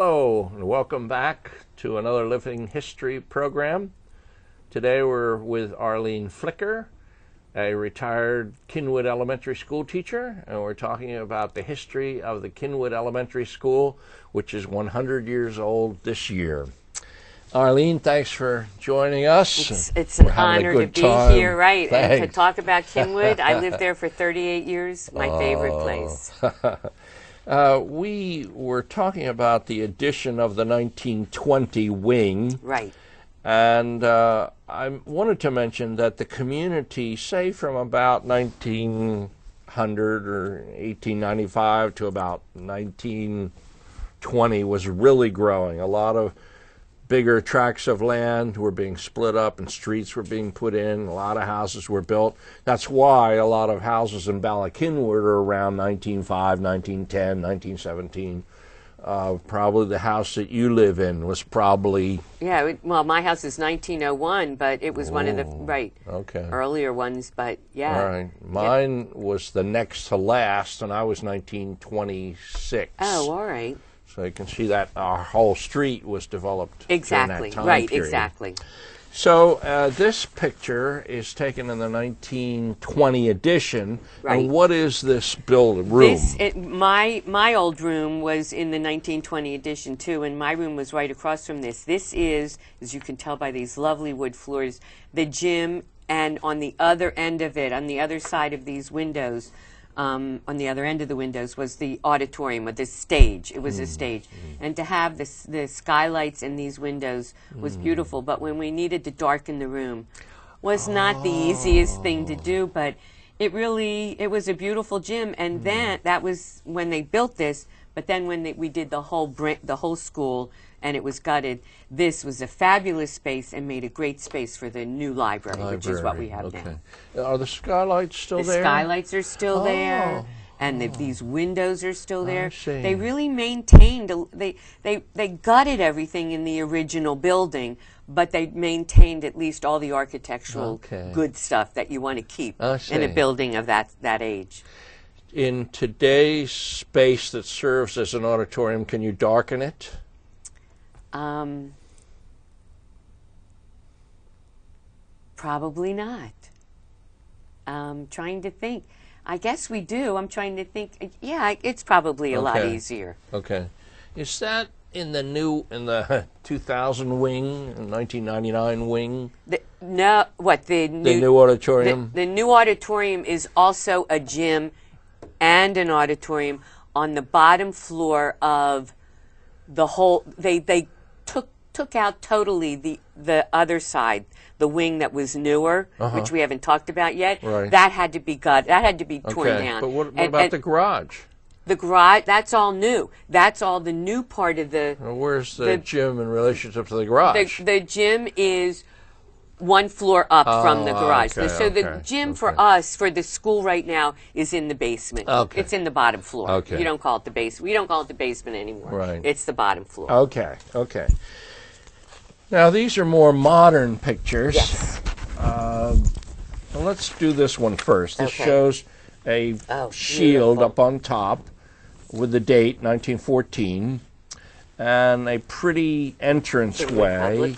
Hello, and welcome back to another Living History program. Today we're with Arlene Flicker, a retired Cynwyd Elementary School teacher, and we're talking about the history of the Cynwyd Elementary School, which is 100 years old this year. Arlene, thanks for joining us. It's an honor to be here, right, and to talk about Cynwyd. I lived there for 38 years, my favorite place. We were talking about the addition of the 1920 wing. Right. And I wanted to mention that the community, say from about 1900 or 1895 to about 1920, was really growing. A lot of bigger tracts of land were being split up and streets were being put in. A lot of houses were built. That's why a lot of houses in Ballackinwood are around 1905, 1910, 1917. Probably the house that you live in was probably... Yeah, well, my house is 1901, but it was one of the earlier ones, but yeah. All right. Mine was the next to last, and I was 1926. Oh, all right. So you can see that our whole street was developed during that time period. Exactly. So this picture is taken in the 1920 edition. Right. And what is this room? My old room was in the 1920 edition too, and my room was right across from this. This is, as you can tell by these lovely wood floors, the gym, and on the other end of it, on the other side of these windows, on the other end of the windows was the auditorium with this stage. It was a stage. And to have the skylights in these windows was beautiful. But when we needed to darken the room was not the easiest thing to do, but it was a beautiful gym. And then that was when they built this. But then when we did the whole school and it was gutted, this was a fabulous space and made a great space for the new library, which is what we have now. Are the skylights still there? The skylights are still there, and these windows are still there. They really maintained, they gutted everything in the original building, but they maintained at least all the architectural good stuff that you want to keep in a building of that age. In today's space that serves as an auditorium, can you darken it? Probably not. Trying to think. I guess we do. I'm trying to think. Yeah, it's probably a lot easier. Okay. Is that in the 2000 wing, 1999 wing? The new auditorium? The new auditorium is also a gym and an auditorium on the bottom floor of the whole. They took out totally the other side, the wing that was newer, which we haven't talked about yet. Right. That had to be gutted. That had to be torn down. But what about the garage? The garage, that's all new. That's all the new part of the... Well, where's the gym in relationship to the garage? The gym is one floor up from the garage. So the gym for us, for the school right now, is in the basement. It's in the bottom floor. You don't call it the basement. We don't call it the basement anymore. Right. It's the bottom floor. Okay. Now, these are more modern pictures. Yes. Well, let's do this one first. This shows a shield up on top with the date, 1914, and a pretty entranceway,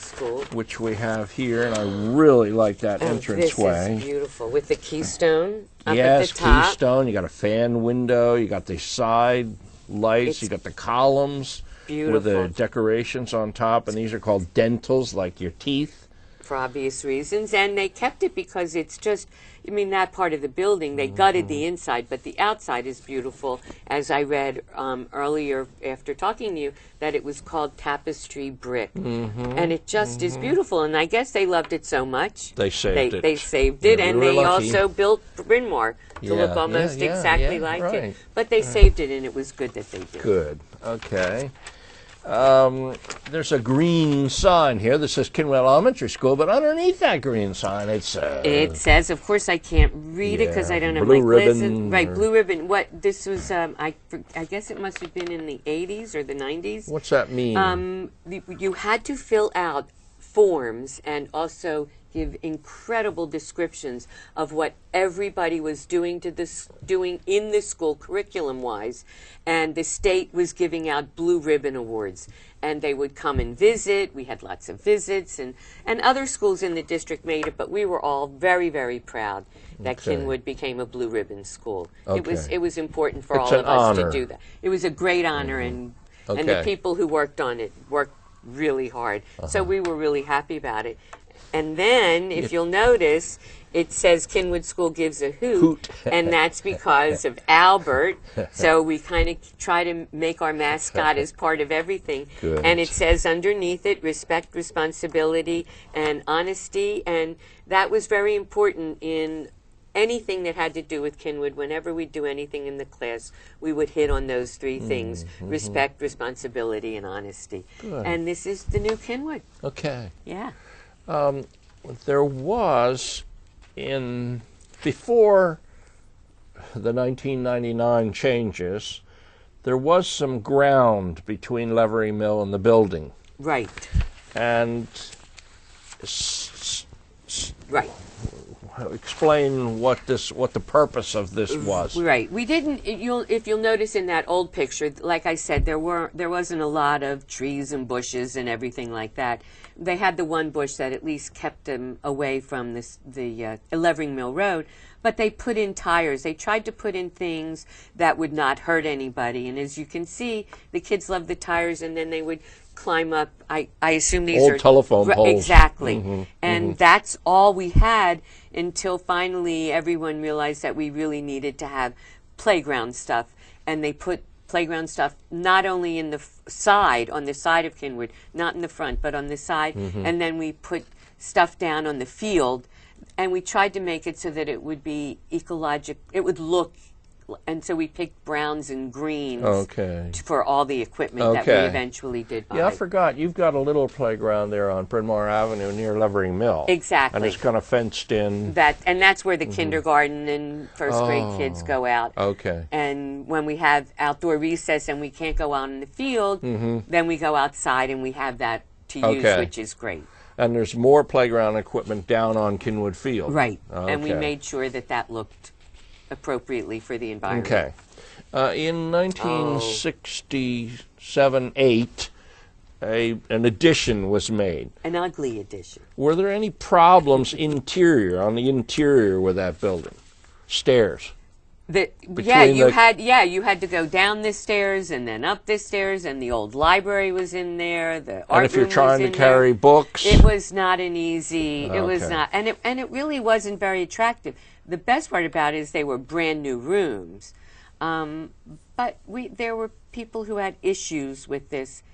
which we have here, and I really like that entranceway. This is beautiful, with the keystone up at the top. Yes, keystone. You got a fan window. You got the side lights. You got the columns. Beautiful. With the decorations on top, and these are called dentals, like your teeth. For obvious reasons, and they kept it because it's just, that part of the building, they gutted the inside, but the outside is beautiful. As I read earlier after talking to you, that it was called tapestry brick. And it just is beautiful, and I guess they loved it so much. They saved it. They saved it, and they also built Bryn Mawr to look almost exactly like it. But they saved it, and it was good that they did. Good. Okay. There's a green sign here that says Cynwyd Elementary School, but underneath that green sign it says, of course I can't read it because I don't have blue my ribbon. Right, blue ribbon. What this was, I guess it must have been in the 80s or the 90s. What's that mean? You had to fill out forms and also give incredible descriptions of what everybody was doing in the school curriculum-wise, and the state was giving out blue ribbon awards, and they would come and visit. We had lots of visits, and other schools in the district made it, but we were all very, very proud that Cynwyd became a blue ribbon school. It was important for all of us to do that. It was a great honor, and the people who worked on it worked really hard. So we were really happy about it. And then, if you'll notice, it says Cynwyd School gives a hoot, and that's because of Albert. So we kind of try to make our mascot as part of everything. Good. And it says underneath it, respect, responsibility, and honesty. And that was very important in anything that had to do with Cynwyd. Whenever we do anything in the class, we would hit on those three things: respect, responsibility, and honesty. Good. And this is the new Cynwyd. Okay. Yeah. There was, before the 1999 changes, there was some ground between Levering Mill and the building. Right. And Right. Explain what the purpose of this was. Right. We didn't. If you'll notice in that old picture, like I said, there wasn't a lot of trees and bushes and everything like that. They had the one bush that at least kept them away from the Levering Mill Road. But they put in tires. They tried to put in things that would not hurt anybody. And as you can see, the kids loved the tires, and then they would climb up. I assume these old are telephone poles. Exactly. And that's all we had until finally everyone realized that we really needed to have playground stuff. And they put playground stuff not only in the on the side of Cynwyd, not in the front, but on the side. And then we put stuff down on the field. And we tried to make it so that it would be ecologic. It would look, and so we picked browns and greens for all the equipment that we eventually did buy. Yeah, I forgot. You've got a little playground there on Bryn Mawr Avenue near Levering Mill. Exactly. And it's kind of fenced in. And that's where the kindergarten and first grade kids go out. Okay. And when we have outdoor recess and we can't go out in the field, then we go outside and we have that to use, which is great. And there's more playground equipment down on Cynwyd Field. Right. And we made sure that looked appropriately for the environment. Okay. In 1967-8, an addition was made. An ugly addition. Were there any problems on the interior with that building? Stairs? You had to go down the stairs and then up the stairs, and the old library was in there. The art room was in there. And if you're trying to carry books, it was not an easy. It was not, and it really wasn't very attractive. The best part about it is they were brand new rooms, but there were people who had issues with this.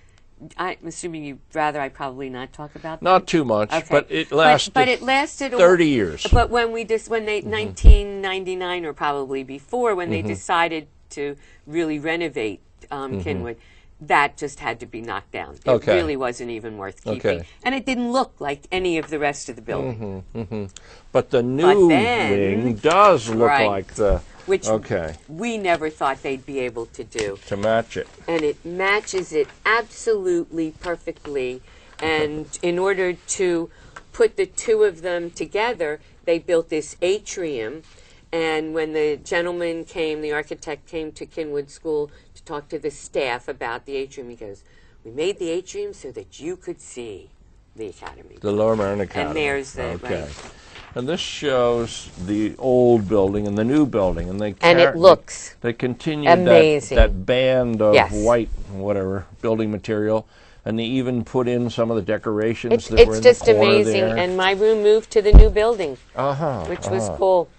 I'm assuming you'd rather I probably not talk about that? Not too much, but it lasted. But it lasted 30 years. But when 1999 or probably before, when they decided to really renovate Cynwyd, that just had to be knocked down. It really wasn't even worth keeping, and it didn't look like any of the rest of the building. But the new wing does look like the. Which we never thought they'd be able to do. To match it. And it matches it absolutely perfectly. And in order to put the two of them together, they built this atrium. And when the architect came to Cynwyd School to talk to the staff about the atrium, he goes, "We made the atrium so that you could see the academy." The Lower Marin Academy. And there's the, right. And this shows the old building and the new building, and it looks they continued amazing. that band of white building material, and they even put in some of the decorations that were in the corner there. It's just amazing, and my room moved to the new building, which was cool.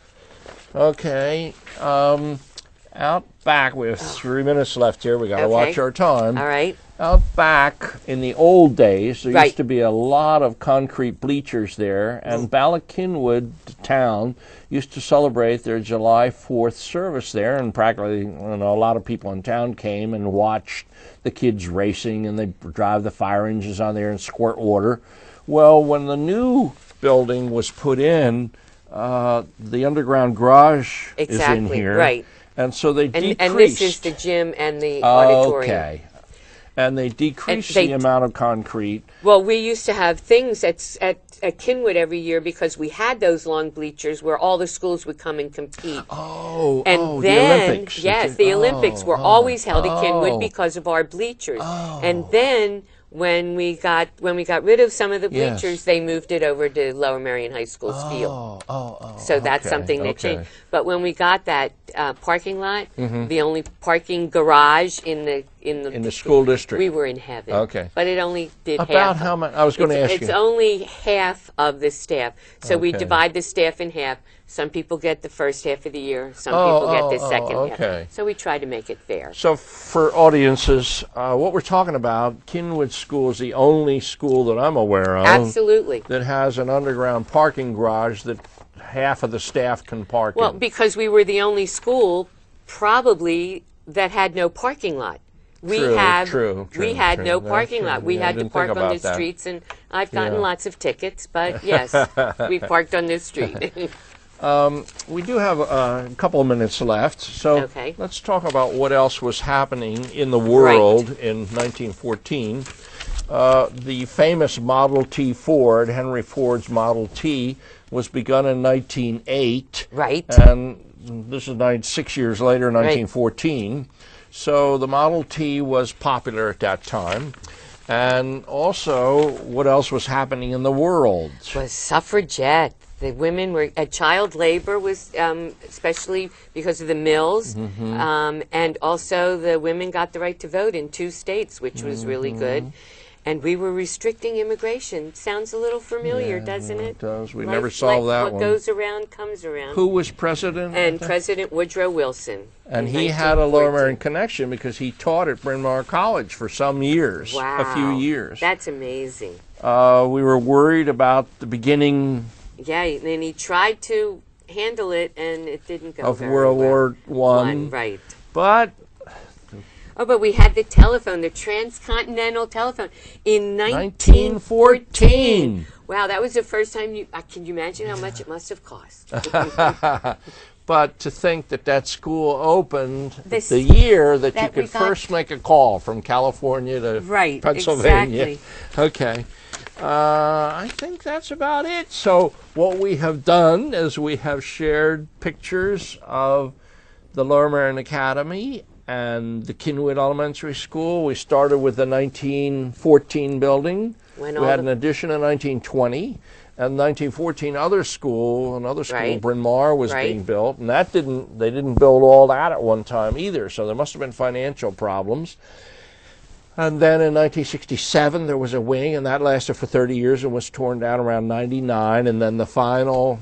Okay, out back, we have 3 minutes left here. We got to watch our time. All right. Out back in the old days, there used to be a lot of concrete bleachers there, and Ballackinwood town used to celebrate their July 4th service there, and practically a lot of people in town came and watched the kids racing, and they drive the fire engines on there and squirt water. Well, when the new building was put in, the underground garage is in here. Right. And so they decreased. And this is the gym and the auditorium. Okay. And they decreased And the amount of concrete. Well, we used to have things at Cynwyd every year because we had those long bleachers where all the schools would come and compete. Oh, and then, the Olympics. Yes, the Olympics were always held at Cynwyd because of our bleachers. And then when we got rid of some of the bleachers, they moved it over to Lower Merion High School's field. So that's something that changed. But when we got that parking lot, the only parking garage in the school district, we were in heaven. Okay. But it only did half. About how much? I was going to ask you. It's only half of the staff. So we divide the staff in half. Some people get the first half of the year. Some people get the second half. So we try to make it fair. So for audiences, what we're talking about, Cynwyd School is the only school that I'm aware of. Absolutely. That has an underground parking garage that half of the staff can park Well, in. because we were the only school probably that had no parking lot. We had no parking lot. We had to park on the streets, and I've gotten lots of tickets, but yes, we parked on the street. We do have a couple of minutes left, so let's talk about what else was happening in the world in 1914. The famous Model T Ford, Henry Ford's Model T, was begun in 1908. Right. And this is 6 years later, 1914. So the Model T was popular at that time. And also, what else was happening in the world? Was suffragette. The women were, child labor was, especially because of the mills, and also the women got the right to vote in 2 states, which was really good. And we were restricting immigration. Sounds a little familiar, doesn't it? It does. We never solved that one. What goes around comes around. Who was president? And President Woodrow Wilson. And he had a Lower Merion connection because he taught at Bryn Mawr College for some years, a few years. That's amazing. We were worried about the beginning. Yeah, and he tried to handle it, and it didn't go very well. Of World War I. Right. But we had the telephone, the transcontinental telephone, in 1914. Wow, that was the first time can you imagine how much it must have cost? But to think that school opened the year that you could first make a call from California to Pennsylvania. Exactly. Okay. I think that's about it. So what we have done is we have shared pictures of the Lower Merion Academy and the Cynwyd Elementary School. We started with the 1914 building. We had an addition in 1920. And 1914, another school, Bryn Mawr, was being built, and they didn't build all that at one time either. So there must have been financial problems. And then in 1967, there was a wing, and that lasted for 30 years and was torn down around 99. And then the final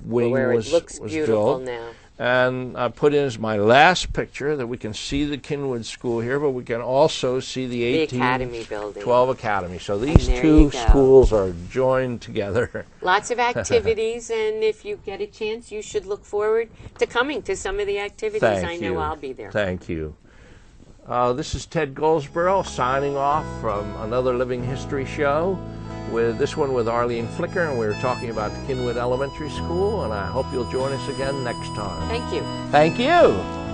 wing was beautiful built. Now. And I put in as my last picture that we can see the Cynwyd School here, but we can also see the Academy building. 12 Academy. So these two schools are joined together. Lots of activities, and if you get a chance, you should look forward to coming to some of the activities. I know I'll be there. Thank you. This is Ted Goldsborough signing off from another Living History show. With this one with Arlene Flicker, and we're talking about the Cynwyd Elementary School, and I hope you'll join us again next time. Thank you. Thank you.